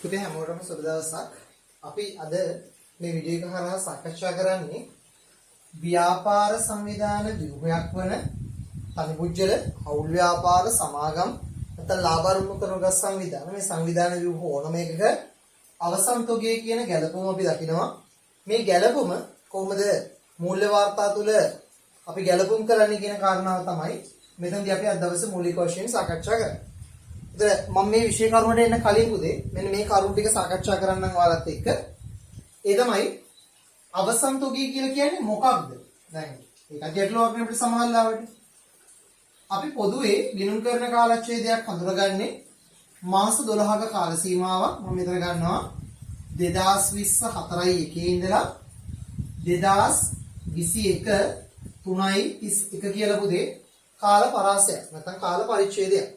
පුතේ හැමෝටම සුබ දවසක්. අපි අද මේ වීඩියෝ එක හරහා සාකච්ඡා කරන්නේ ව්‍යාපාර සංවිධාන ව්‍යුහයක් වන තනිපුජ්‍යල හවුල් ව්‍යාපාර සමාගම් නැත්නම් ලාභ අරුමුකරන සංවිධාන මේ සංවිධාන ව්‍යුහ ඕනම එකක අවසන් තොගය කියන ගැළපුම අපි දකිනවා. මේ ගැළපුම කොහොමද මූල්‍ය වාර්තා තුල අපි ගැළපුම් කරන්නේ කියන කාරණාව තමයි මෙතනදී අපි අද දවසේ මූලික වශයෙන් සාකච්ඡා කරන්නේ. මම මේ විෂය කරුණට එන්න කලින් පුතේ මෙන්න මේ කරුණ ටික සාකච්ඡා කරන්නම් ඔයාලත් එක්ක. ඒ තමයි අවසන් තොගය කියලා කියන්නේ මොකක්ද? දැන් ඒක ගැටලුවක් නේ අපිට සමහරවිට. අපි පොදුවේ ගිණුම් කරන කාලච්ඡේදයක් හඳුනගන්නේ මාස 12ක කාල සීමාවක්. මම මෙතන ගන්නවා 2024 1 ඉඳලා 2021 3.31 කියලා පුතේ කාල පරාසයක් නැත්නම් කාල පරිච්ඡේදයක්.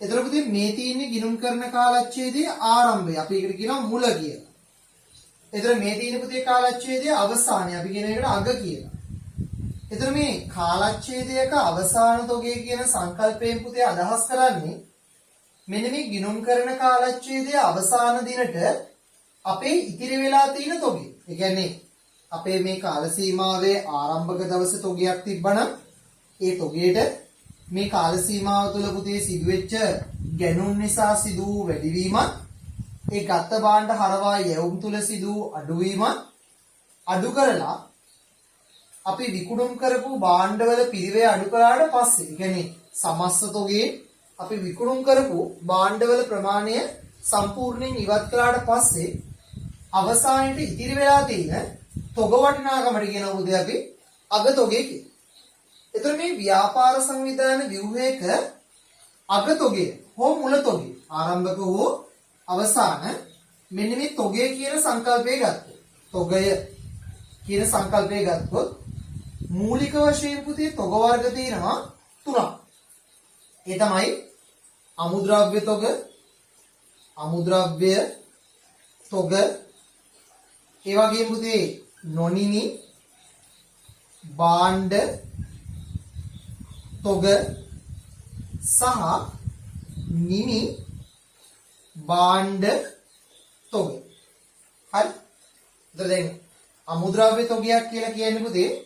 එතකොට පුතේ මේ තියෙන්නේ ගිණුම් කරන කාලච්ඡේදයේ ආරම්භය. අපි ඒකට කියනවා මුල කියලා. එතකොට මේ තියෙන පුතේ කාලච්ඡේදයේ අවසානය. අපි කියන එකට අග කියලා. එතකොට මේ කාලච්ඡේදයක අවසාන තොගය කියන සංකල්පයෙන් පුතේ අදහස් කරන්නේ මෙන්න මේ ගිණුම් කරන කාලච්ඡේදයේ අවසාන දිනට අපේ ඉතිරි වෙලා තියෙන තොගය. ඒ කියන්නේ අපේ මේ කාල සීමාවේ ආරම්භක දවසේ තොගයක් තිබ්බනම් ඒ තොගයට මේ කාල සීමාව තුළ පුතේ සිදුවෙච්ච ගැනුම් නිසා සිදු වූ වැඩිවීමත් ඒ ගත්ත භාණ්ඩ හරවා යැවුම් තුළ සිදු වූ අඩුවීමත් අඩු කරලා අපි විකුණුම් කරපු භාණ්ඩවල පිරිවේ අඩු කළාට පස්සේ ඒ කියන්නේ සමස්ත තොගයේ අපි විකුණුම් කරපු භාණ්ඩවල ප්‍රමාණය සම්පූර්ණයෙන් ඉවත් කළාට පස්සේ අවසානයේ ඉතිරි වෙලා තියෙන තොග වටිනාකමට කියන උදේ අපි අග තොගය කියනවා. එතකොට මේ ව්‍යාපාර සංවිධාන ව්‍යුහයක අග තොගය හෝ මුල තොගය ආරම්භක හෝ අවසාන මෙන්න මේ තොගය කියන සංකල්පය ගත්තොත් තොගය කියන සංකල්පය ගත්තොත් මූලික වශයෙන් පුතේ තොග වර්ග තියෙනවා තුනක්. ඒ තමයි අමුද්‍රව්‍ය තොග, අමුද්‍රව්‍ය තොග, ඒ වගේම පුතේ නොනිමි භාණ්ඩ තොග සහ නිමි භාණ්ඩ තොග. හරි. දැන් අමුද්‍රව්‍ය තොගයක් කියලා කියන්නේ පුතේ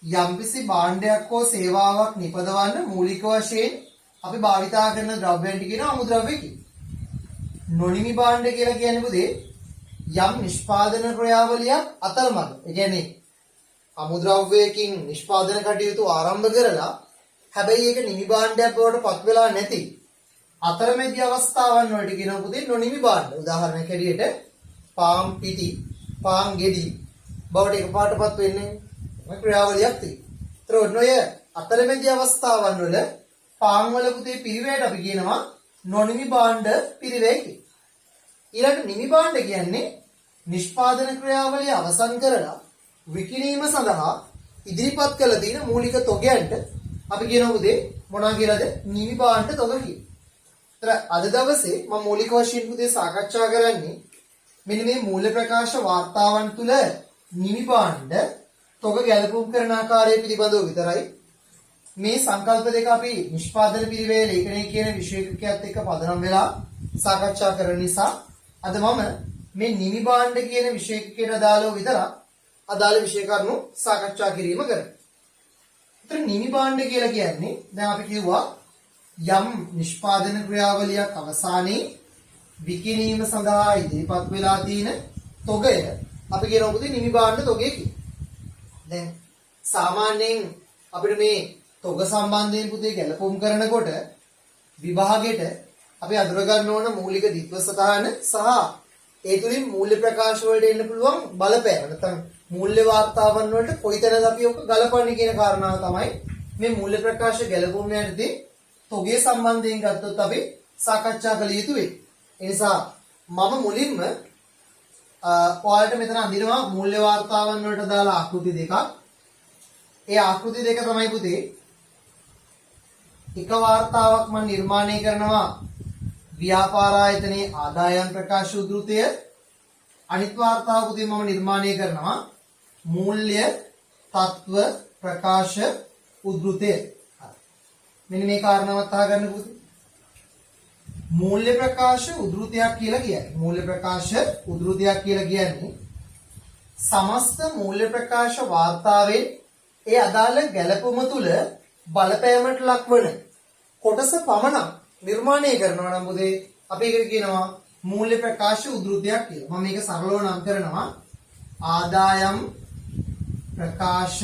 යම්කිසි භාණ්ඩයක් හෝ සේවාවක් නිපදවන්න මූලික වශයෙන් අපි භාවිතා කරන ද්‍රව්‍යයන්ට කියන අමුද්‍රව්‍ය කියලා. නොනිමි භාණ්ඩ කියලා කියන්නේ පුතේ යම් නිෂ්පාදන ක්‍රියාවලියක් අතරමඟ. ඒ කියන්නේ අමුද්‍රව්‍යයකින් නිෂ්පාදන කටයුතු ආරම්භ කරලා හැබැයි ඒක නිමි භාණ්ඩයක් බවට පත් වෙලා නැති අතරමැදි අවස්ථාවන් වලට කියනවා පුතේ නොනිමි භාණ්ඩ. උදාහරණයක් හැටියට පාන් පිටි, පාන් ගෙඩි බවට එකපාරටපත් වෙන්නේ මේ ක්‍රියාවලියක් තියෙනවා. ඒතර ඔය අතරමැදි අවස්ථාවන් වල පාන් වල පුතේ පිරිවැයට අපි කියනවා නොනිමි භාණ්ඩ පිරිවැය කියලා. ඊළඟ නිමි භාණ්ඩ කියන්නේ නිෂ්පාදන ක්‍රියාවලිය අවසන් කරලා විකිණීම සඳහා ඉදිරිපත් කළ තියෙන මූලික තොගයන්ට අපි කියනවා පුතේ මොනවා කියලාද? නිමි භාණ්ඩ තොග කියලා. ඒතර අද දවසේ මම මූලික වශයෙන් පුතේ සාකච්ඡා කරන්නේ මෙන්න මේ මූල්‍ය ප්‍රකාශ වාර්තාවන් තුල නිමි භාණ්ඩ තොග ගැලපුම් කරන ආකාරය පිළිබඳව විතරයි. මේ සංකල්ප දෙක අපි නිෂ්පාදන පිළිවෙල ලේඛනය කියන විශේෂකයක් එක්ක පදනම් වෙලා සාකච්ඡා කරන නිසා අද මම මේ නිමි භාණ්ඩ කියන විශේෂකයට අදාළව විතරක් අදාළ විෂය කරුණු සාකච්ඡා කිරීම කරමු. ඒතර නිමි භාණ්ඩ කියලා කියන්නේ දැන් අපි කිව්වා යම් නිෂ්පාදන ක්‍රියාවලියක් අවසානයේ විකිණීම සඳහා ඉදිරිපත් වෙලා තියෙන තොගය අපි කියනවා පුතේ නිමි භාණ්ඩ තොගය කියලා. දැන් සාමාන්‍යයෙන් අපිට මේ තොග සම්බන්ධයෙන් පුතේ ගැලපුම් කරනකොට විභාගෙට අපි අඳුර ගන්න ඕන මූලික දිත්ව සටහන සහ ඒ තුලින් මූල්‍ය ප්‍රකාශ වලට එන්න පුළුවන් බලපෑම. නැත්නම් මූල්‍ය වාර්තාවන් වලට කොයිතරම් අපි ඔක ගලපන්නේ කියන කාරණාව තමයි මේ මූල්‍ය ප්‍රකාශ ගැලපුම් යටතේ තොගය සම්බන්ධයෙන් ගත්තොත් අපි සාකච්ඡා කළ යුතු වෙයි. ඒ නිසා මම මුලින්ම ඔයාලට මෙතන අඳිනවා මූල්‍ය වාර්තාවන් වලට දාලා ආකෘති දෙකක්. ඒ ආකෘති දෙක තමයි පුතේ එක වාර්තාවක් මම නිර්මාණය කරනවා ව්‍යාපාර ආයතනයේ ආදායම් ප්‍රකාශ උද්ෘතය. අනිත් වාර්තාව පුතේ මම නිර්මාණය කරනවා මූල්‍ය තත්ත්ව ප්‍රකාශ උද්ෘතය. මෙන්න මේ කාරණාවත් අහගන්න පුතේ. මූල්‍ය ප්‍රකාශ උද්ෘතයක් කියලා කියන්නේ. මූල්‍ය ප්‍රකාශ උද්ෘතයක් කියලා කියන්නේ සමස්ත මූල්‍ය ප්‍රකාශ වාර්තාවෙන් ඒ අදාළ ගැළපුම තුල බලපෑමට ලක්වන කොටස පමණක් නිර්මාණය කරනවා නම් පුතේ අපි ඒකට කියනවා මූල්‍ය ප්‍රකාශ උද්ෘතයක් කියලා. මම මේක සරලව නම් කරනවා ආදායම් ප්‍රකාශ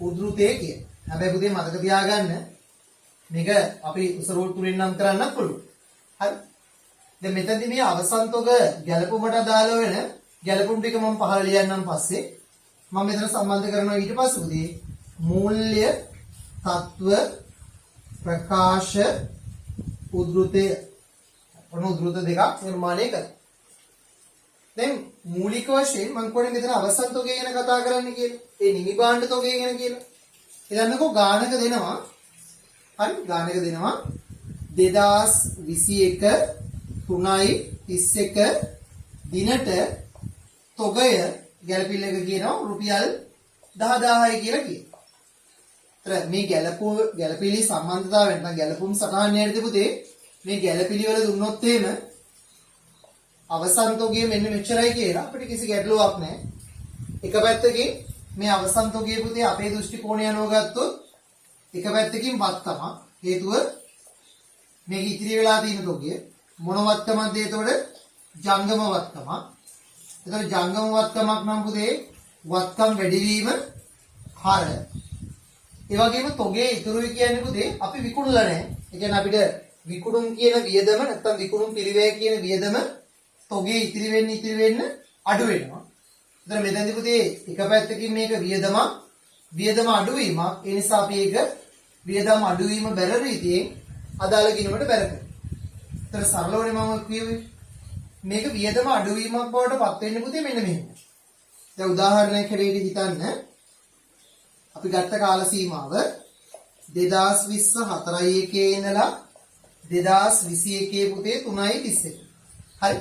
උද්ෘතය කියලා. හැබැයි පුතේ මතක තියාගන්න මේක අපි උසරෝල් තුලින් නම් කරන්නත් පුළුවන්. හරි. දැන් මෙතනදී මේ අවසන් තොග ගැළපුමට අදාළ වෙන ගැළපුම් ටික මම පහළ ලියන්නම් පස්සේ මම මෙතන සම්බන්ධ කරනවා ඊට පස්සේ පුතේ මූල්‍ය තත්ත්ව ප්‍රකාශ උද්ෘතය උද්ෘත දෙකක් නිර්මාණය කරනවා. දැන් මූලික වශයෙන් මම කියන්නේ මෙතන අවසන් තොගය ගැන කතා කරන්න කියලා. ඒ නිමි භාණ්ඩ තොගය ගැන කියලා. එදන්නකෝ ගානක දෙනවා. හරි ගානක දෙනවා 2021 3.31 දිනට තොගය ගැළපිල්ල එක කියනවා රුපියල් 10000යි කියලා කියනවා. මේ ගැළපිලි සම්බන්ධතාවයෙන් නැත්නම් ගැළපුම් සටහනේදී පුතේ මේ ගැළපිලි වල දුන්නොත් එහෙම අවසන් තොගය මෙන්න මෙච්චරයි කියලා අපිට කිසි ගැටලුවක් නැහැ. එක පැත්තකින් මේ අවසන් තොගය පුතේ අපේ දෘෂ්ටි කෝණය අනුව ගත්තොත් එක පැත්තකින් වත් තමයි. හේතුව මේක ඉතිරි වෙලා තියෙන තොගය මොන වත්තමද එතකොට ජංගම වත්තම. එතකොට ජංගම වත්තමක් නම් පුතේ වත්තම් වැඩිවීම හර. ඒ වගේම තොගේ ඉතුරුයි කියන්නේ පුතේ අපි විකුණලා නැහැ. ඒ කියන්නේ අපිට විකුණුම් කියන වියදම නැත්නම් විකුණුම් පිරිවැය කියන වියදම තොගේ ඉතිරි වෙන්න අඩු වෙනවා. එතන මෙතනදී පුතේ එක පැත්තකින් මේක වියදම අඩුවීමක්. ඒ නිසා අපි ඒක වියදම් අඩුවීම බැර රීතියෙන් අදාළ ගිණුමට බැර කරනවා. එතන සරලවනේ මම කියුවේ මේක වියදම අඩුවීමක් බවට පත් වෙන්නේ පුතේ මෙන්න මෙහෙම. දැන් උදාහරණයක් හැටියට හිතන්න අපි ගත්ත කාල සීමාව 2020 4.1 ඉඳලා 2021 පුතේ 3.31. හරි.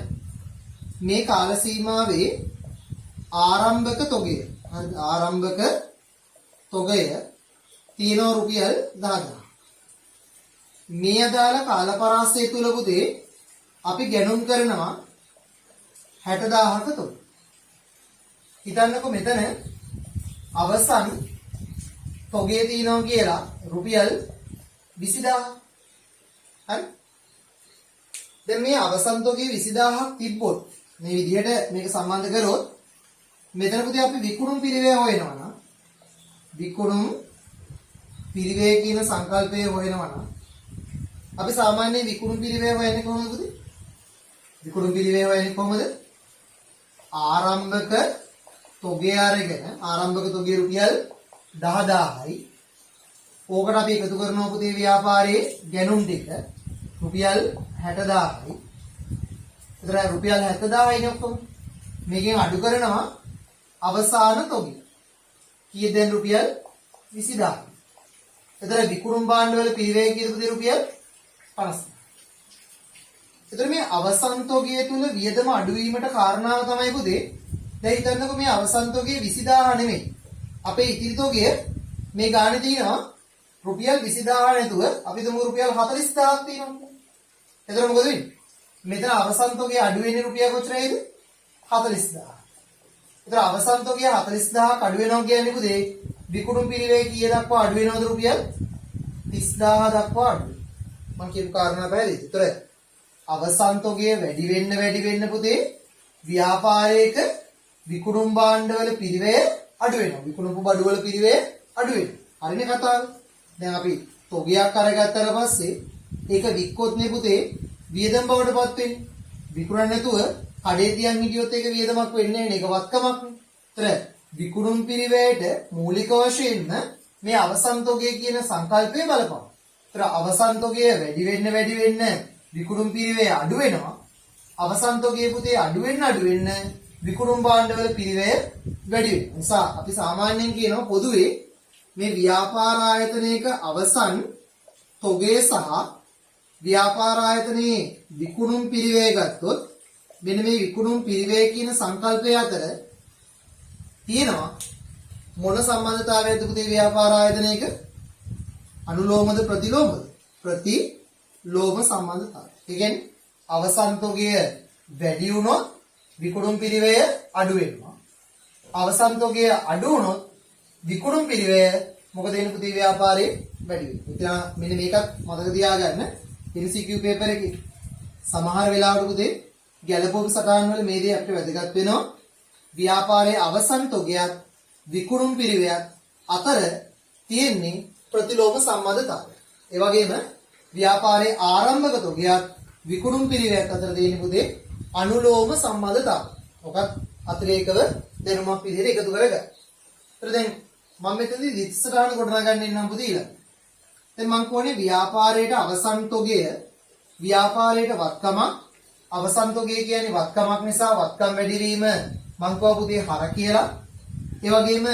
මේ කාල සීමාවේ ආරම්භක තොගය තියෙනවා රුපියල් 10000. මේ අදාළ කාල පරාසය තුල පුතේ අපි ගැනුම් කරනවා 60000ක තොග. හිතන්නකෝ මෙතන අවසන් තොගේ තියෙනවා කියලා රුපියල් 20000. හරි. දැන් මේ අවසන් තොගේ 20000ක් තිබ්බොත් මේ විදිහට මේක සම්බන්ධ කරොත් මෙතන පුතේ අපි විකුණුම් පිරිවැය හොයනවා නම් විකුණුම් පිරිවැය කියන සංකල්පය හොයනවා නම් අපි සාමාන්‍ය විකුණුම් පිරිවැය හොයන්නේ කොහොමද පුතේ? විකුණුම් පිරිවැය හොයන්නේ කොහොමද? ආරම්භක තොගය අරගෙන ආරම්භක තොගේ රුපියල් 10000යි. ඕකට අපි එකතු කරනවා පුතේ ව්‍යාපාරයේ ගැනුම් ටික රුපියල් 60000යි. එතන රුපියල් 70000යි නේ ඔක්කොම. මේකෙන් අඩු කරනවා අවසාන තොගය. කීයද දැන් රුපියල් 20000. එතන විකුණුම් භාණ්ඩ වල පිරිවැය කීයද පුතේ රුපියල් 50. එතන මේ අවසන් තොගය තුල වියදම අඩු වීමට කාරණාව තමයි පුතේ. දැන් හිතන්නකෝ මේ අවසන් තොගය 20000 නෙමෙයි. අපේ ඉතිරි තොගය මේ ගානේ තියෙනවා රුපියල් 20000 නැතුව අපි තුමු රුපියල් 40000ක් තියෙනවා. එතකොට මොකද වෙන්නේ? මෙතන අවසන් තොගය අඩු වෙන්නේ රුපියල් කොච්චරයිද? 40000. එතකොට අවසන් තොගය 40000ක් අඩු වෙනවා කියන්නේ පුතේ විකුණුම් පිරිවැය කීය දක්වා අඩු වෙනවද රුපියල් 30000 දක්වා අඩු වෙනවා. මම කියපු කාරණා පැහැදිලිද? එතකොට අවසන් තොගය වැඩි වෙන්න පුතේ ව්‍යාපාරයක විකුණුම් භාණ්ඩවල පිරිවැය අඩු වෙනවා. විකුණුම් බඩුවල පිරිවැය අඩු වෙනවා. හරිනේ කතාව. දැන් අපි තොගයක් අරගත්තාට පස්සේ ඒක වික්කොත් නේ පුතේ වියදම් බවට පත් වෙන්නේ. විකුණන්න නැතුව කඩේ තියන් හිටියොත් ඒක වියදමක් වෙන්නේ නැහැ නේ. ඒක වත්කමක් නේ. ඒතර විකුණුම් පිරිවැයට මූලික වශයෙන්ම මේ අවසන් තොගය කියන සංකල්පය බලපං. ඒතර අවසන් තොගය වැඩි වෙන්න විකුණුම් පිරිවැය අඩු වෙනවා. අවසන් තොගය පුතේ අඩු වෙන්න විකුණුම් භාණ්ඩවල පිරිවැය වැඩි වෙනවා. නිසා අපි සාමාන්‍යයෙන් කියනවා පොදුවේ මේ ව්‍යාපාර ආයතනයක අවසන් තොගය සහ ව්‍යාපාර ආයතනයේ විකුණුම් පිරිවැය ගත්තොත් මෙන්න මේ විකුණුම් පිරිවැය කියන සංකල්පය අතර තියෙනවා මොන සම්බන්ධතාවයක්ද පුතේ ව්‍යාපාර ආයතනයක? අනුලෝමද ප්‍රතිලෝමද? ප්‍රතිලෝමයි. ලෝභ සම්බන්ධතාවය. ඒ කියන්නේ අවසන් තොගය වැඩි වුණොත් විකුණුම් පිරිවැය අඩු වෙනවා. අවසන් තොගය අඩු වුණොත් විකුණුම් පිරිවැය මොකද වෙන්නේ පුතේ ව්‍යාපාරේ වැඩි වෙනවා. ඉතින් මෙන්න මේකත් මතක තියාගන්න MCQ පේපර් එකේ සමහර වෙලාවට පුතේ ගැළපුම් සටහන් වල මේ දේ අපිට වැදගත් වෙනවා. ව්‍යාපාරයේ අවසන් තොගයත් විකුණුම් පිරිවැයත් අතර තියෙන්නේ ප්‍රතිලෝම සම්බන්ධතාවය. ඒ වගේම ව්‍යාපාරයේ ආරම්භක තොගයත් විකුණුම් පිරිවැයත් අතර තියෙන පුතේ අනුලෝම සම්බන්ධතාවය. ඔකත් අතිරේකව දැනුමක් විදිහට එකතු කරගන්න. ඒතර දැන් මම මෙතනදී දිස්ත්‍රාණ ගොඩනගන්න ඉන්නම් පුතේ ඊළඟ. දැන් මම කියන්නේ ව්‍යාපාරයේ අවසන් තොගය ව්‍යාපාරයේ වත්කම අවසන් තොගය කියන්නේ වත්කමක් නිසා වත්කම් වැඩි වීම මම කියවා පුතේ හර කියලා. ඒ වගේම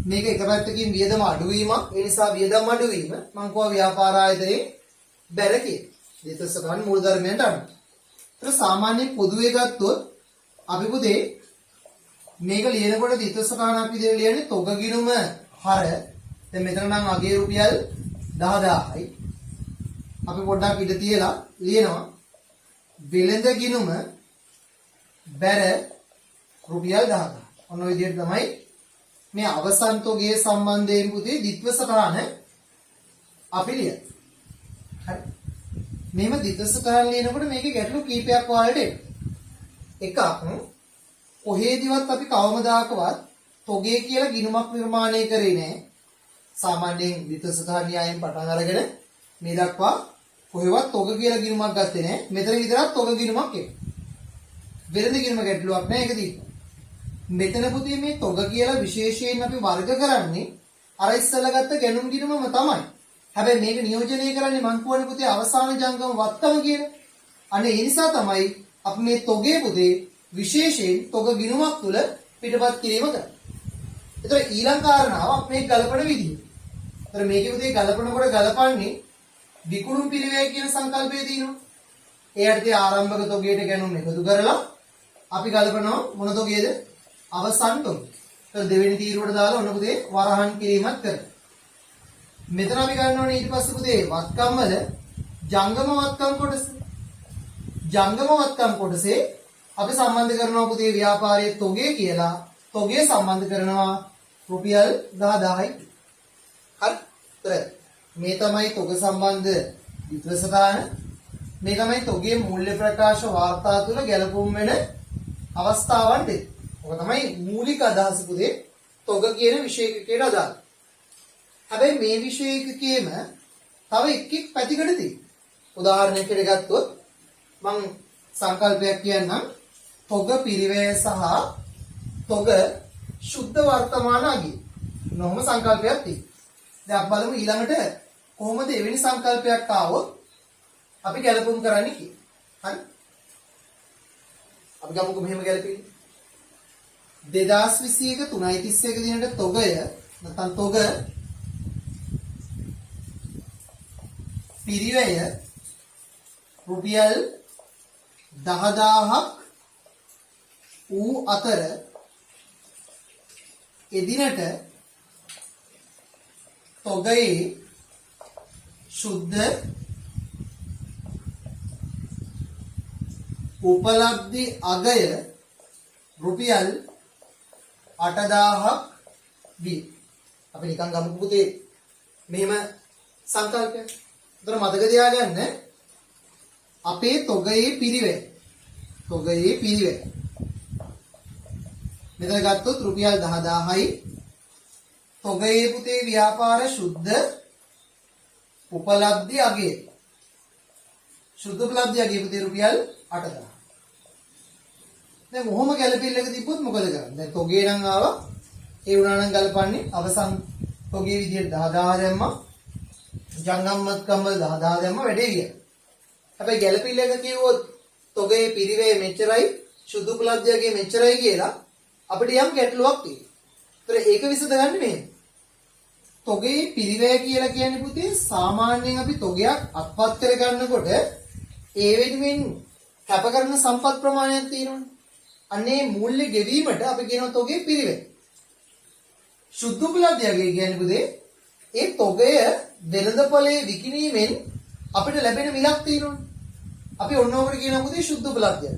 මේක එක පැත්තකින් වියදම අඩු වීමක්. ඒ නිසා වියදම් අඩු වීම මම කියවා ව්‍යාපාර ආයතනයේ බැර කියලා. දෙතසකන් මූල ධර්මයන්ට අනුව. ඒත් සාමාන්‍ය පොදුවේ ගත්තොත් අපි පුතේ මේක ලියනකොට දිතසකාණක් විදිහට ලියන්නේ තොග ගිණුම හර. දැන් මෙතන නම් අගේ රුපියල් 10000යි. අපි පොඩ්ඩක් ඉඳ තියලා ලියනවා වෙළඳ ගිණුම බැර රුපියල් 10000. ඔන්න ඔය විදිහට තමයි මේ අවසන් තොගයේ සම්බන්ධයෙන් පුතේ දිත්වසකාණ අපි ලියන්නේ. හරි. මේව දිත්වසකාණ ලියනකොට මේකේ ගැටලු කීපයක් වලට එනවා. එකක් කොහේදිවත් අපි කවමදාකවත් තොගේ කියලා ගිණුමක් නිර්මාණය කරේ නැහැ. සාමාන්‍යයෙන් දිත්වසකාණ න්‍යායයෙන් පටන් අරගෙන මේ දක්වා කොහෙවත් තොග කියලා ගිණුමක් ගත්තේ නැහැ. මෙතන විතරක් තොග ගිණුමක් එනවා. වෙළඳ ගිණුම ගැටලුවක් නැහැ ඒක තියෙනවා. මෙතන පුතේ මේ තොග කියලා විශේෂයෙන් අපි වර්ග කරන්නේ අර ඉස්සෙල්ලා ගත්ත ගැණුම් ගිණුමම තමයි. හැබැයි මේක නියෝජනය කරන්නේ මං කියවනේ පුතේ අවසාන ජංගම වත්තම කියලා. අනේ ඒ නිසා තමයි අපි මේ තොගේ පුතේ විශේෂයෙන් තොග ගිණුමක් තුල පිටපත් කිරීම කරන්නේ. ඒතර ඊළඟ කාරණාව අපි මේ ගලපන විදිහ. ඒතර මේකේ පුතේ ගලපනකොට ගලපන්නේ විකුණුම් පිරිවැය කියන සංකල්පය තියෙනවා. ඒ අර්ථයේ ආරම්භක තොගයට ගැණුම් එකතු කරලා අපි ගලපනවා මොන තොගයේද? අවසන් තොගය. ඒතර දෙවෙනි තීරුවට දාලා ඔන්න පුතේ වරහන් කිරීමක් කරනවා. මෙතන අපි ගන්න ඕනේ ඊට පස්සේ පුතේ වත්කම් වල ජංගම වත්කම් කොටස. ජංගම වත්කම් කොටසේ අපි සම්බන්ධ කරනවා පුතේ ව්‍යාපාරයේ තොගේ කියලා. තොගේ සම්බන්ධ කරනවා රුපියල් 10000යි. හරි. ඒතර මේ තමයි තොග සම්බන්ධ විත්‍රසතාන. මේ තමයි තොගේ මූල්‍ය ප්‍රකාශ වාර්තා තුල ගැලපුම් වෙන අවස්ථාවන් දෙක. ඔක තමයි මූලික අදහස පුතේ තොග කියන විශේෂකයට අදාළ. හැබැයි මේ විශේෂකයේම තව එක් පැතිකඩ තියෙනවා. උදාහරණයකට ගත්තොත් මම සංකල්පයක් කියන්නම් තොග පිරිවැය සහ තොග සුද්ධ වර්තමාන අගය. නොම සංකල්පයක් තියෙනවා. දැන් අපි බලමු ඊළඟට කොහොමද එවැනි සංකල්පයක් ආවොත් අපි ගැලපුම් කරන්නේ කියලා. හරි. අපි ගමුකෝ මෙහෙම ගැලපෙන්නේ. 2021 3.31 දිනට තොගය නැත්නම් තොග පිරිවැය රුපියල් 10000ක් වූ අතර එදිනට තොගයේ සුද්ධ උපලබ්ධි අගය රුපියල් 8000ක් දී. අපි නිකන් ගමුකෝ පුතේ මෙහෙම සංකල්පයක්. උතන මතක තියාගන්න අපේ තොගයේ පිරිවැය. තොගයේ පිරිවැය. මෙතන ගත්තොත් රුපියල් 10000යි. තොගයේ පුතේ ව්‍යාපාර සුද්ධ උපලබ්ධි අගය. සුද්ධ උපලබ්ධි අගය පුතේ රුපියල් 8000. දැන් කොහොම ගැළපෙල්ලක තිබ්බොත් මොකද කරන්නේ? දැන් තොගේ නම් ආවා. ඒ වුණා නම් ගලපන්නේ අවසන් තොගේ විදියට 10000 දැම්මා. ජංගම්මත්කම් වල 10000 දැම්මා වැඩේ ගියා. හැබැයි ගැළපෙල්ලක කිව්වොත් තොගේ පිරිවැය මෙච්චරයි, සුදු උපලබ්ධියගේ මෙච්චරයි කියලා අපිට යම් ගැටලුවක් තියෙනවා. ඒතර ඒක විසඳගන්නේ මේ. තොගේ පිරිවැය කියලා කියන්නේ පුතේ සාමාන්‍යයෙන් අපි තොගයක් අත්පත් කර ගන්නකොට ඒ වෙනුවෙන් කැප කරන සම්පත් ප්‍රමාණයක් තියෙනවනේ. අනේ මූල්‍ය ගෙවීමට අපි කියනවා තොගේ පිරිවැය. සුද්ධ උපලබ්ධියගේ කියන්නේ පුතේ ඒ තොගය වෙළඳපොලේ විකිණීමෙන් අපිට ලැබෙන මිලක් තියෙනවනේ. අපි ඔන්න ඔකට කියනවා පුතේ සුද්ධ උපලබ්ධය.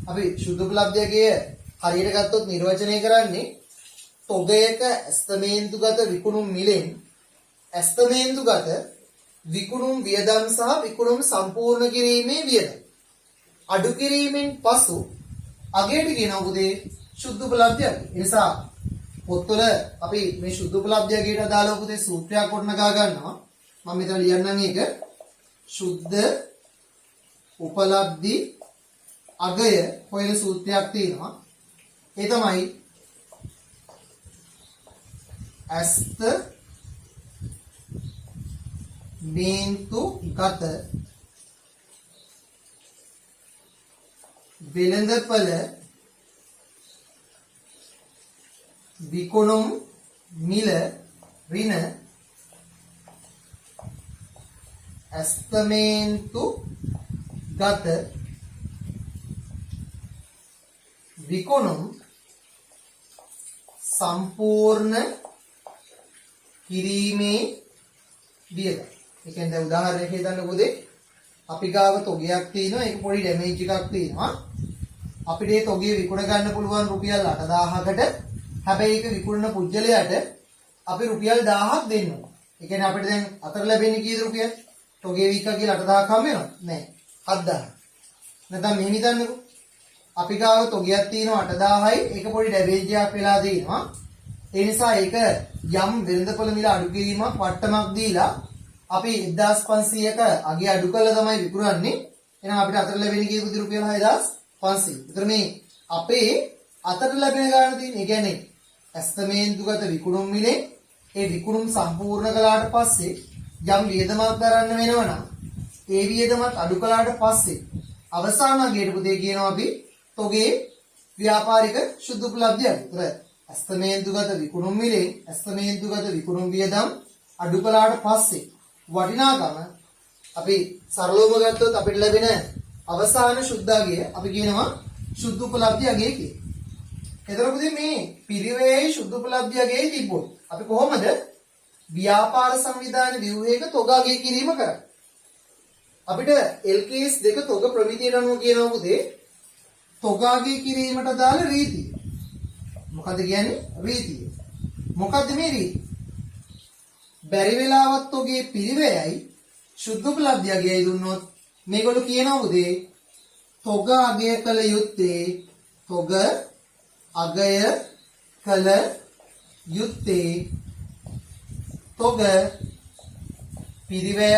අපි සුද්ධ උපලබ්ධයගේ හරියට ගත්තොත් නිර්වචනය කරන්නේ තොගයක ඇස්තමේන්තුගත විකුණුම් මිලෙන් ඇස්තමේන්තුගත විකුණුම් වියදම් සහ විකුණුම් සම්පූර්ණ කිරීමේ වියදම් අඩු කිරීමෙන් පසු අගයට කියනවා පුතේ සුද්ධ උපලබ්ධය. ඒ නිසා පොත්වල අපි මේ සුද්ධ උපලබ්ධයකට අදාළව පුතේ සූත්‍රයක් ගොඩනගා ගන්නවා. මම මෙතන ලියන්නම් ඒක. සුද්ධ උපලබ්ධි අගය හොයන සූත්‍රයක් තියෙනවා. ඒ තමයි ඇස්ත මේන්තුගත වෙළඳපළ විකුණුම් මිල ඍණ ඇස්තමේන්තුගත විකුණුම් සම්පූර්ණ කිරීමේ වියදම්. ඒ කියන්නේ දැන් උදාහරණයක් හේතන්න පොදේ අපි ගාව තොගයක් තියෙනවා ඒක පොඩි ඩැමේජ් එකක් තියෙනවා. අපිට ඒ තොගය විකුණ ගන්න පුළුවන් රුපියල් 8000කට. හැබැයි ඒක විකුණන පුජ්‍යලයට අපි රුපියල් 1000ක් දෙන්න ඕන. ඒ කියන්නේ අපිට දැන් අතර ලැබෙන්නේ කීයද රුපියල්? තොගේ විකා කියලා 8000ක් හම් වෙනවද? නෑ. 7000. නැත්නම් මෙහෙම හිතන්නකෝ. අපි ගාව තොගයක් තියෙනවා 8000යි ඒක පොඩි ඩැමේජ් එකක් වෙලා තියෙනවා. ඒ නිසා ඒක යම් වෙළඳපොළ මිල අඩු කිරීමක් වට්ටමක් දීලා අපි 1500ක අගේ අඩු කළා තමයි විකුණන්නේ. එහෙනම් අපිට අතර ලැබෙන්නේ කීයද රුපියල් 6500. ඒතර මේ අපේ අතර ලැබෙන ගාණ තියෙන. ඒ කියන්නේ ඇස්තමේන්තුගත විකුණුම් මිලේ ඒ විකුණුම් සම්පූර්ණ කළාට පස්සේ යම් වියදමක් දරන්න වෙනවනම් ඒ වියදමත් අඩු කළාට පස්සේ අවසාන අගයට පුතේ කියනවා අපි තොගේ ව්‍යාපාරික සුද්ධ උපලබ්ධිය. ඒතර ඇස්තමේන්තුගත විකුණුම් මිලේ ඇස්තමේන්තුගත විකුණුම් වියදම් අඩු කළාට පස්සේ වටිනාකම අපි සරලවම ගත්තොත් අපිට ලැබෙන අවසාන සුද්ධාගය අපි කියනවා සුද්ධ උපලබ්ධිය අගය කියලා. එතකොට මේ පිරිවැයයි සුද්ධ උපලබ්ධිය අගය තිබ්බොත් අපි කොහොමද ව්‍යාපාර සංවිධාන ව්‍යුහයක තොග අගය කිරීම කරන්නේ? අපිට LKS දෙක තොග ප්‍රමිතියට අනුව කියනවා පුතේ තොග අගය කිරීමට දාල රීතිය. මොකද කියන්නේ රීතිය. මොකද්ද මේ රීතිය? බැරි වෙලාවත් තොගේ පිරිවැයයි සුද්ධ උපලබ්ධිය අගයයි දුන්නොත් මේගොල්ලෝ කියනවා පුතේ තොග අගය කළ යුත්තේ තොග අගය කළ යුත්තේ තොග පිරිවැය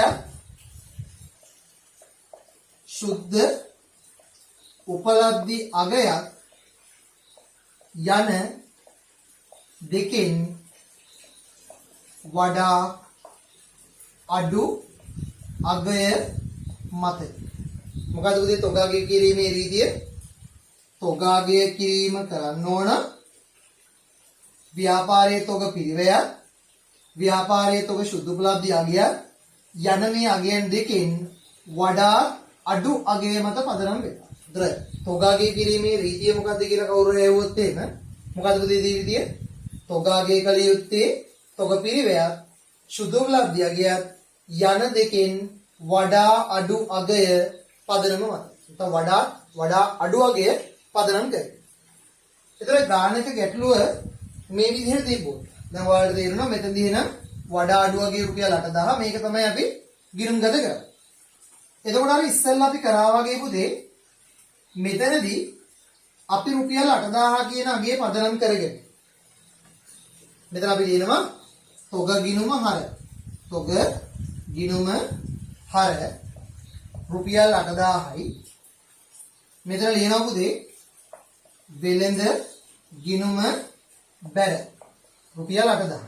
සුද්ධ උපලබ්ධි අගයක් යන දෙකෙන් වඩා අඩු අගය මත. මොකද උදේ තොග අගය කිරීමේ රීතිය තොග අගය කිරීම කරන්න ඕන ව්‍යාපාරයේ තොග පිරිවැය ව්‍යාපාරයේ තොග සුද්ධ උපලබ්ධි අගය යන මේ අගයන් දෙකෙන් වඩා අඩු අගය මත පදනම් වෙනවා. ඒතර තොග අගය කිරීමේ රීතිය මොකක්ද කියලා කවුරු ඇහුවොත් එහෙම මොකද්ද පුතේ රීතිය? තොග අගය කළ යුත්තේ තොග පිරිවැය සුද්ධ උපලබ්ධි අගය යන දෙකෙන් වඩා අඩු අගය පදනම මත. නැත්නම් වඩා අඩු අගය පදනම් කරේ. ඒතර ගානක ගැටලුව මේ විදිහට තිබ්බොත් දැන් ඔයාලට තේරෙනවා මෙතනදී එන වඩා අඩු අගය රුපියල් 8000 මේක තමයි අපි ගිණුම් ගත කරන්නේ. එතකොට අර ඉස්සෙල්ලා අපි කරා වගේ පුතේ මෙතනදී අපි රුපියල් 8000 කියන අගය පදනම් කරගෙන මෙතන අපි ලියනවා තොග ගිණුම හර. තොග ගිණුම හර රුපියල් 8000යි. මෙතන ලියනවා පුතේ වෙළඳ ගිණුම බැර රුපියල් 8000.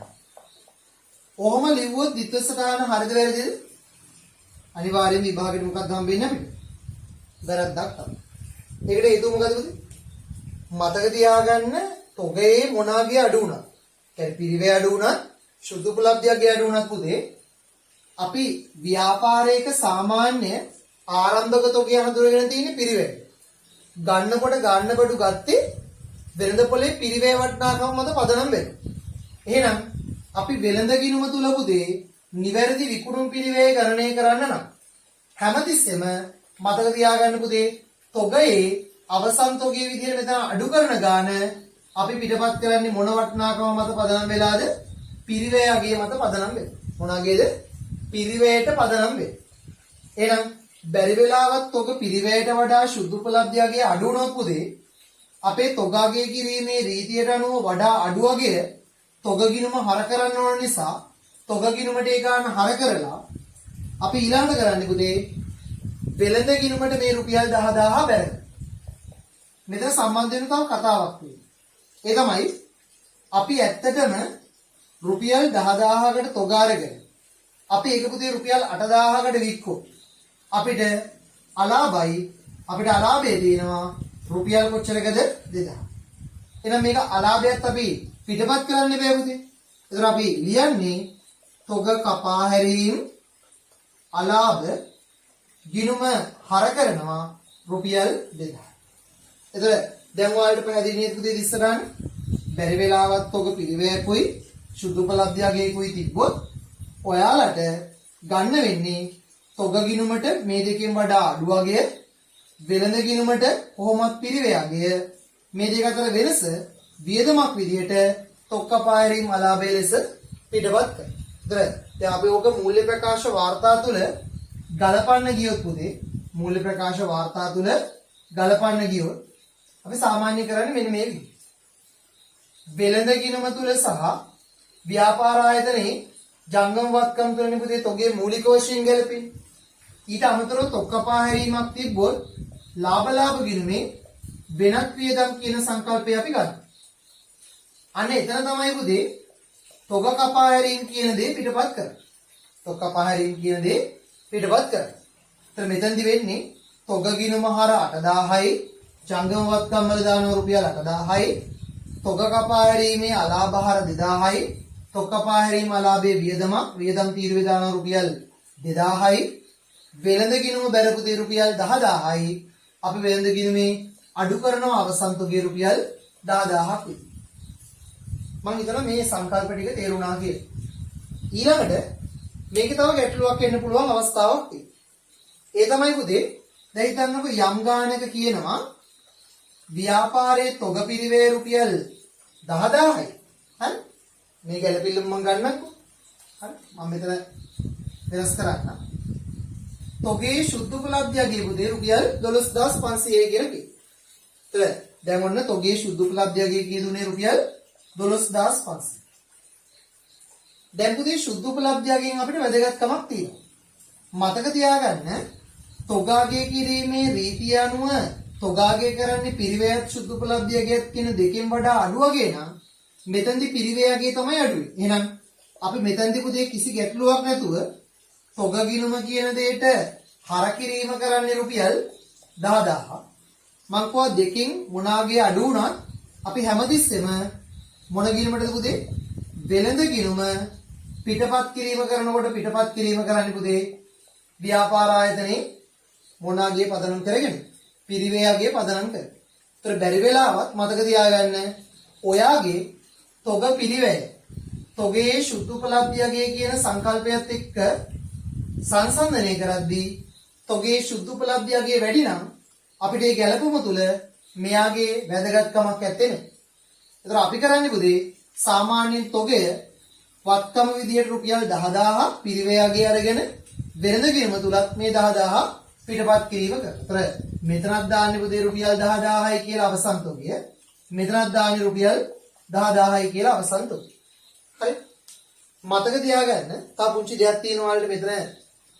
ඔහොම ලිව්වොත් විත්වසටහන හරිද වැරදිද? අනිවාර්යයෙන් විභාගෙට මොකක්ද හම්බෙන්නේ අපිට? වැරද්දක් තමයි. ඒකට හේතුව මොකද පුතේ? මතක තියාගන්න තොගේ මොනාගේ අඩු වුණා. ඒ පිරිවැය අඩු වුණත් සුද්ධ උපලබ්ධියගේ අඩු වුණත් පුතේ අපි ව්‍යාපාරයක සාමාන්‍ය ආරම්භක තොගය හඳුනගෙන තියෙන පිරිවැය. ගන්නකොට ගන්න බඩු ගත්තේ වෙළඳපොලේ පිරිවැය වටනාකම මත පදනම් වෙනවා. එහෙනම් අපි වෙළඳ ගිණුම තුල පුතේ නිවැරදි විකුණුම් පිරිවැය ගණනය කරන්න නම් හැමතිස්සෙම මතක තියාගන්න පුතේ තොගයේ අවසන් තොගයේ විදිහට මෙතන අඩු කරන ගාන අපි පිටපත් කරන්නේ මොන වටිනාකම මත පදනම් වෙලාද? පිරිවැයගේ මත පදනම් වෙලා. මොනවාගේද? පිරිවැයට පදනම් වෙලා. එහෙනම් බැරි වෙලාවත් තොග පිරිවැයට වඩා සුද්ධ උපලබ්ධයගේ අඩු වුණොත් පුතේ අපේ තොගගේ කිරීමේ රීතියට අනුව වඩා අඩු වගේ තොග ගිණුම හර කරන්න ඕන නිසා තොග ගිණුමට ඒ ගන්න හර කරලා අපි ඊළඟට කරන්නේ පුතේ වෙළඳ ගිණුමට මේ රුපියල් 10000 බැරගෙන. මෙතන සම්බන්ධ වෙන තව කතාවක් තියෙනවා. ඒ තමයි අපි ඇත්තටම රුපියල් 10000කට තොග අරගෙන අපි ඒක පුතේ රුපියල් 8000කට වික්කොත් අපිට අලාභය තියෙනවා රුපියල් කොච්චරකද? 2000. එහෙනම් මේක අලාභයත් අපි පිටපත් කරන්න බෑ පුතේ. ඒතර අපි ලියන්නේ තොග කපා හැරීම අලාභ ගිණුම හර කරනවා රුපියල් 2000. ඒතර දැන් ඔයාලට පැහැදිලි නේද පුතේ ඉස්සරහට බැරි වෙලාවත් තොග පිරිවැයකුයි සුදු උපලබ්ධයගේකුයි තිබ්බොත් ඔයාලට ගන්න වෙන්නේ තොග ගිණුමට මේ දෙකෙන් වඩා අඩු වගේ වෙළඳ ගිණුමට කොහොමත් පිරිවැයගේ මේ දෙක අතර වෙනස වියදමක් විදියට තොග කපා හැරීම අලාභය ලෙස පිටපත් කරනවා. ඒතර දැන් අපි ඕක මූල්‍ය ප්‍රකාශ වාර්තා තුල ගලපන්න ගියොත් පුතේ මූල්‍ය ප්‍රකාශ වාර්තා තුල ගලපන්න ගියොත් අපි සාමාන්‍ය කරන්නේ මෙන්න මේ විදිහට. වෙළඳ ගිණුම තුල සහ ව්‍යාපාර ආයතනයේ ජංගම වත්කම් තුලනේ පුතේ තොගේ මූලික වශයෙන් ගැලපෙන්නේ. ඊට අමතරව තොග කපා හැරීමක් තිබ්බොත් ලාභ ගිණුමේ වෙනත් වියදම් කියන සංකල්පය අපි ගන්න. අන්න එතන තමයි පුතේ තොග කපා හැරීම කියන දේ පිටපත් කරන්නේ. තොග කපා හැරීම කියන දේ පිටපත් කරන්නේ. ඒතර මෙතනදි වෙන්නේ තොග ගිණුම හර 8000යි ජංගම වත්කම් වල දානවා රුපියල් 8000යි තොග කපා හැරීමේ අලාභ හර 2000යි තොග කපා හැරීම අලාභයේ වියදම් තීරුවේ දානවා රුපියල් 2000යි වෙළඳ ගිණුම බැලපු රුපියල් 10000යි අපි වෙළඳ ගිණුමේ අඩු කරනවා අවසන් තොගේ රුපියල් 10000ක් විතර. මම හිතනවා මේ සංකල්ප ටික තේරුණා කියලා. ඊළඟට මේකේ තව ගැටලුවක් එන්න පුළුවන් අවස්ථාවක් තියෙනවා. ඒ තමයි පුතේ දැන් හිතන්නකෝ යම් ගානක කියනවා ව්‍යාපාරයේ තොග පිරිවේ රුපියල් 10000යි. හරි? මේ ගැළපෙල්ල මම ගන්නකො. හරි? මම මෙතන වෙනස් කරන්න. තොගේ සුද්ධ උපලබ්ධයගේ පුතේ රුපියල් 12500 කියලා කිව්වා. දැන් ඔන්න තොගේ සුද්ධ උපලබ්ධයගේ කියදුනේ රුපියල් 12500. දැන් පුතේ සුද්ධ උපලබ්ධයගෙන් අපිට වැදගත්කමක් තියෙනවා. මතක තියාගන්න තොගාගේ කිරීමේ රීතිය අනුව තොගාගේ කරන්නේ පිරිවැයත් සුද්ධ උපලබ්ධයගේත් කියන දෙකෙන් වඩා අඩු වගේ නම් මෙතෙන්දි පිරිවැයගේ තමයි අඩුයි. එහෙනම් අපි මෙතෙන්දි පුතේ කිසි ගැටලුවක් නැතුව තොග ගිණුම කියන දෙයට හර කිරීම කරන්නේ රුපියල් 10000. මං කව දෙකෙන් මොනාගේ අඩු වුණත් අපි හැමතිස්සෙම මොන ගිණුමටද පුතේ? වෙළඳ ගිණුම පිටපත් කිරීම කරනකොට පිටපත් කිරීම කරන්නේ පුතේ ව්‍යාපාර ආයතනයේ මොනාගේ පදනම් කරගෙන පිරිවැයගේ පදනම් කරගෙන. ඒතර බැරි වෙලාවත් මතක තියාගන්න ඔයාගේ තොග පිරිවැය තොගේ සුද්ධ උපලබ්ධයගේ කියන සංකල්පයත් එක්ක සංසන්දනය කරද්දී තොගේ සුද්ධ උපලබ්ධයගේ වැඩි නම් අපිට ඒ ගැළපුම තුල මෙයාගේ වැදගත්කමක් ඇත්තේ නැහැ. ඒතර අපි කරන්නේ පුතේ සාමාන්‍යයෙන් තොගය වත්කම විදියට රුපියල් 10000 පිරිවැයගේ අරගෙන වෙළඳ ගිණුම තුලත් මේ 10000 පිටපත් කිරීම කරා. ඒතර මෙතනක් දාන්නේ පුතේ රුපියල් 10000යි කියලා අවසන් තොගය. මෙතනක් දාන්නේ රුපියල් 10000යි කියලා අවසන් තොගය. හරි? මතක තියාගන්න තා පුංචි දෙයක් තියෙනවා වලට මෙතන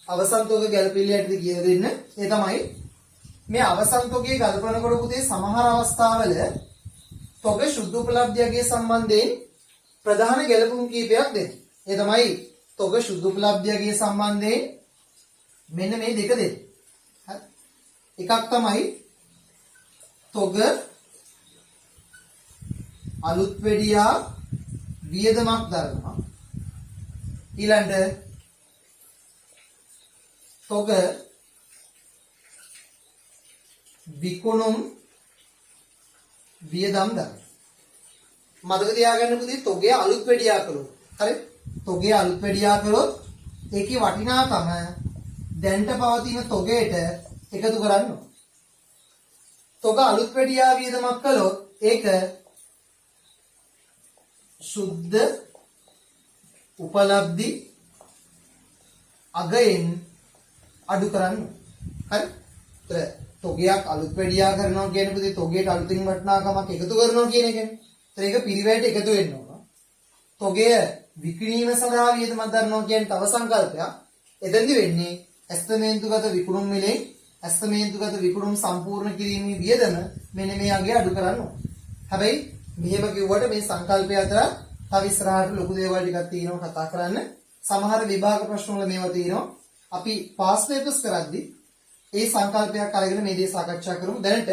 අවසන් තොග ගැළපෙල්ලයටද කියලා දෙන්න. ඒ තමයි මේ අවසන් තොගයේ ගල්පනකොට පුතේ සමහර අවස්ථාවල තොග සුද්ධ උපලබ්ධයගේ සම්බන්ධයෙන් ප්‍රධාන ගැළපුම් කීපයක් දෙන්න. ඒ තමයි තොග සුද්ධ උපලබ්ධයගේ සම්බන්ධයෙන් මෙන්න මේ දෙක දෙන්න. හරි? එකක් තමයි තොග අලුත් වෙඩියා වියදමක් දරනවා. ඊළඟට තොග විකුණුම් වියදම් දරන. මතක තියාගන්න පුතේ තොගේ අලුත් වැඩියා කළොත් හරි තොගේ අලුත් වැඩියා කළොත් ඒකේ වටිනාකම දැන්ට පවතින තොගයට එකතු කරන්න ඕන. තොග අලුත් වැඩියා වියදමක් කළොත් ඒක සුද්ධ උපලබ්ධි අගයෙන් අඩු කරන්න. හරි? ඒතර තොගයක් අලුත් වැඩියා කරනවා කියන පුතේ තොගයට අලුතින් වටිනාකමක් එකතු කරනවා කියන එකනේ. ඒතර ඒක පිරිවැයට එකතු වෙන්න ඕන. තොගය විකිණීම සඳහා වියදමක් දරනවා කියන්නේ තව සංකල්පයක්. එතෙන්දි වෙන්නේ ඇස්තමේන්තුගත විකුණුම් මිලෙන් ඇස්තමේන්තුගත විකුණුම් සම්පූර්ණ කිරීමේ වියදම මෙන්න මේ අගය අඩු කරන්න ඕන. හැබැයි මෙහෙම කිව්වට මේ සංකල්පය අතර තව ඉස්සරහට ලොකු දේවල් ටිකක් තියෙනවා කතා කරන්න. සමහර විභාග ප්‍රශ්න වල මේවා තියෙනවා. අපි පාස් පේපර්ස් කරද්දී ඒ සංකල්පයක් අරගෙන මේ දේ සාකච්ඡා කරමු. දැනට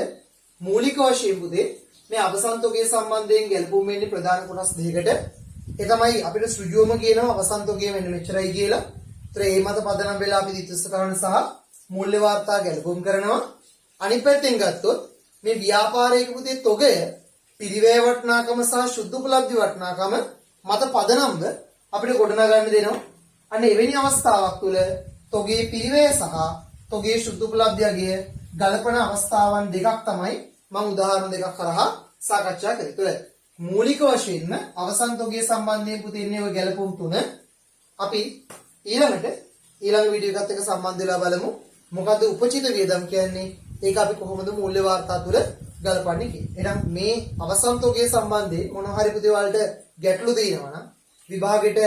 මූලික වශයෙන් පුතේ මේ අවසන්තෝගයේ සම්බන්ධයෙන් ගැලපුම් වෙන්නේ ප්‍රධාන කොටස් දෙකකට. ඒ තමයි අපිට සෘජුවම කියනවා අවසන්තෝගය මෙන්න මෙච්චරයි කියලා. ඒතර ඒ මත පදනම් වෙලා අපි දිත්‍යස්ථකරණ සහ මූල්‍ය වාර්තා ගැලපුම් කරනවා. අනිත් පැත්තෙන් ගත්තොත් මේ ව්‍යාපාරයක පුතේ තොගය පිරිවැය වටිනාකම සහ සුද්ධ උපලබ්ධි වටිනාකම මත පදනම්ව අපිට ගොඩනගන්න දෙනවා. අන්න එවැනි අවස්ථාවක් තුළ තොගේ පිරිවැය සහ තොගේ සුද්ධ උපලබ්ධියගේ ගලපන අවස්ථාවන් දෙකක් තමයි මම උදාහරණ දෙකක් කරහා සාකච්ඡා කරේ. මූලික වශයෙන්ම අවසන් තොගේ සම්බන්ධයෙන් පුතේ ඔය ගැලපුම් තුන අපි ඊළඟ වීඩියෝ එකත් එක්ක සම්බන්ධ වෙලා බලමු. මොකද උපචිත වියදම් කියන්නේ ඒක අපි කොහොමද මූල්‍ය වාර්තා තුළ ගලපන්නේ කියලා. එහෙනම් මේ අවසන් තොගේ සම්බන්ධයෙන් මොන හරි පුතේ වලට ගැටලු දෙනවා නම් විභාගෙට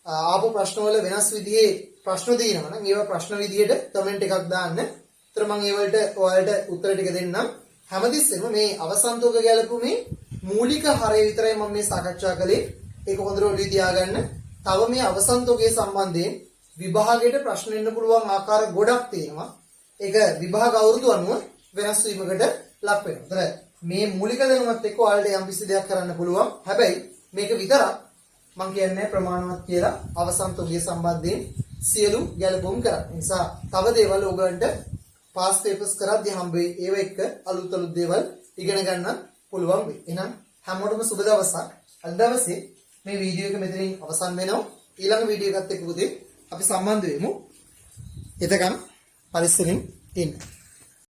ආපු ප්‍රශ්න වල වෙනස් විදිහේ ප්‍රශ්න දෙනවා නම් ඒවා ප්‍රශ්න විදිහට කමෙන්ට් එකක් දාන්න. ඒතර මම ඒ වලට ඔයාලට උත්තර ටික දෙන්නම්. හැමතිස්සෙම මේ අවසන් තොග ගැලපුමේ මූලික හරය විතරයි මම මේ සාකච්ඡා කළේ. ඒක හොඳට ඔළුවේ තියාගන්න. තව මේ අවසන් තොගේ සම්බන්ධයෙන් විභාගයට ප්‍රශ්න එන්න පුළුවන් ආකාර ගොඩක් තියෙනවා. ඒක විභාග අවුරුදු අනුව වෙනස් වීමකට ලක් වෙනවා. ඒතර මේ මූලික දැනුමත් එක්ක ඔයාලට යම් කිසි දෙයක් කරන්න පුළුවන්. හැබැයි මේක විතරක් මම කියන්නේ ප්‍රමාණවත් කියලා අවසන් තොගය සම්බන්ධයෙන් සියලු ගැලපුම් කරා. ඒ නිසා තව දේවල් ඔයගලන්ට පාස් පේපර්ස් කරද්දී හම්බ වෙයි. ඒව එක්ක අලුත් දේවල් ඉගෙන ගන්න පුළුවන් වෙයි. එහෙනම් හැමෝටම සුබ දවසක්. අද දවසේ මේ වීඩියෝ එක මෙතනින් අවසන් වෙනවා. ඊළඟ වීඩියෝ එකත් එක්ක පුතේ අපි සම්බන්ධ වෙමු. එතකන් පරිස්සමින් ඉන්න.